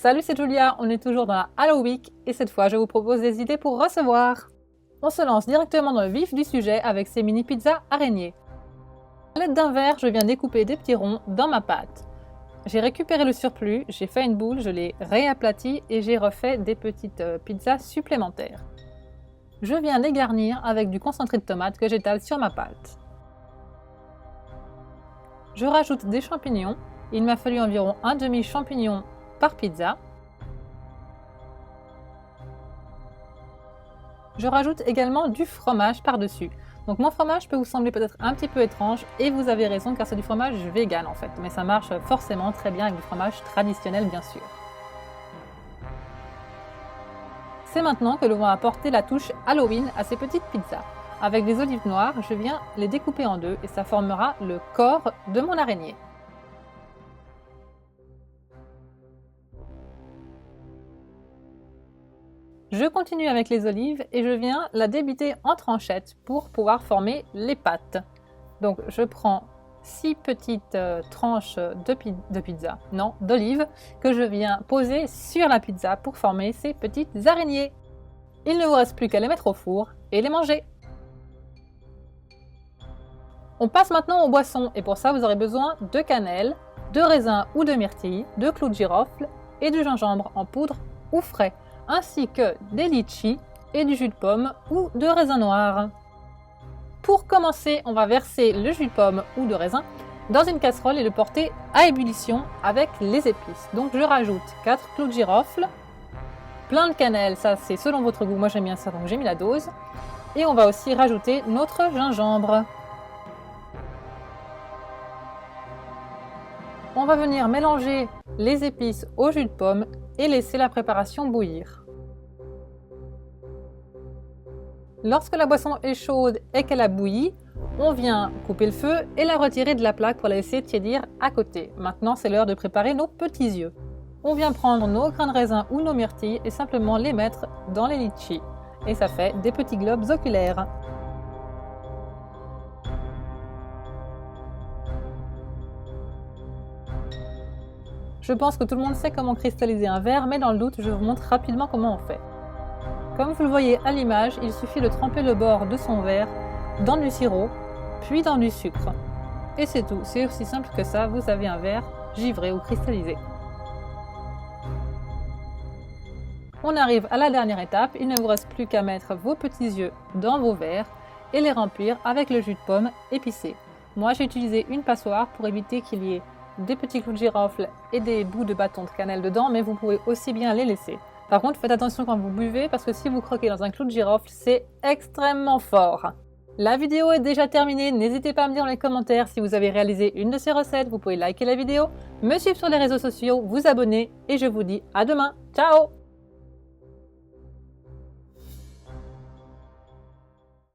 Salut, c'est Julia, on est toujours dans la Halo Week et cette fois je vous propose des idées pour recevoir. On se lance directement dans le vif du sujet avec ces mini pizzas araignées. À l'aide d'un verre, je viens découper des petits ronds dans ma pâte. J'ai récupéré le surplus, j'ai fait une boule, je l'ai réaplati et j'ai refait des petites pizzas supplémentaires. Je viens les garnir avec du concentré de tomate que j'étale sur ma pâte. Je rajoute des champignons, il m'a fallu environ un demi champignon par pizza. Je rajoute également du fromage par-dessus. Donc mon fromage peut vous sembler peut-être un petit peu étrange et vous avez raison car c'est du fromage vegan en fait. Mais ça marche forcément très bien avec du fromage traditionnel bien sûr. C'est maintenant que l'on va apporter la touche Halloween à ces petites pizzas. Avec des olives noires, je viens les découper en deux et ça formera le corps de mon araignée. Je continue avec les olives et je viens la débiter en tranchettes pour pouvoir former les pâtes. Donc je prends 6 petites tranches d'olives que je viens poser sur la pizza pour former ces petites araignées. Il ne vous reste plus qu'à les mettre au four et les manger. On passe maintenant aux boissons et pour ça vous aurez besoin de cannelle, de raisin ou de myrtille, de clous de girofle et du gingembre en poudre ou frais, ainsi que des litchis et du jus de pomme ou de raisin noir. Pour commencer, on va verser le jus de pomme ou de raisin dans une casserole et le porter à ébullition avec les épices. Donc je rajoute 4 clous de girofle, plein de cannelle, ça c'est selon votre goût, moi j'aime bien ça donc j'ai mis la dose. Et on va aussi rajouter notre gingembre. On va venir mélanger les épices au jus de pomme et laisser la préparation bouillir. Lorsque la boisson est chaude et qu'elle a bouilli, on vient couper le feu et la retirer de la plaque pour la laisser tiédir à côté. Maintenant, c'est l'heure de préparer nos petits yeux. On vient prendre nos grains de raisin ou nos myrtilles et simplement les mettre dans les litchis. Et ça fait des petits globes oculaires. Je pense que tout le monde sait comment cristalliser un verre, mais dans le doute, je vous montre rapidement comment on fait. Comme vous le voyez à l'image, il suffit de tremper le bord de son verre dans du sirop, puis dans du sucre. Et c'est tout, c'est aussi simple que ça, vous avez un verre givré ou cristallisé. On arrive à la dernière étape, il ne vous reste plus qu'à mettre vos petits yeux dans vos verres et les remplir avec le jus de pomme épicé. Moi j'ai utilisé une passoire pour éviter qu'il y ait des petits clous de girofle et des bouts de bâton de cannelle dedans, mais vous pouvez aussi bien les laisser. Par contre, faites attention quand vous buvez parce que si vous croquez dans un clou de girofle, c'est extrêmement fort. La vidéo est déjà terminée, n'hésitez pas à me dire dans les commentaires si vous avez réalisé une de ces recettes, vous pouvez liker la vidéo, me suivre sur les réseaux sociaux, vous abonner et je vous dis à demain. Ciao!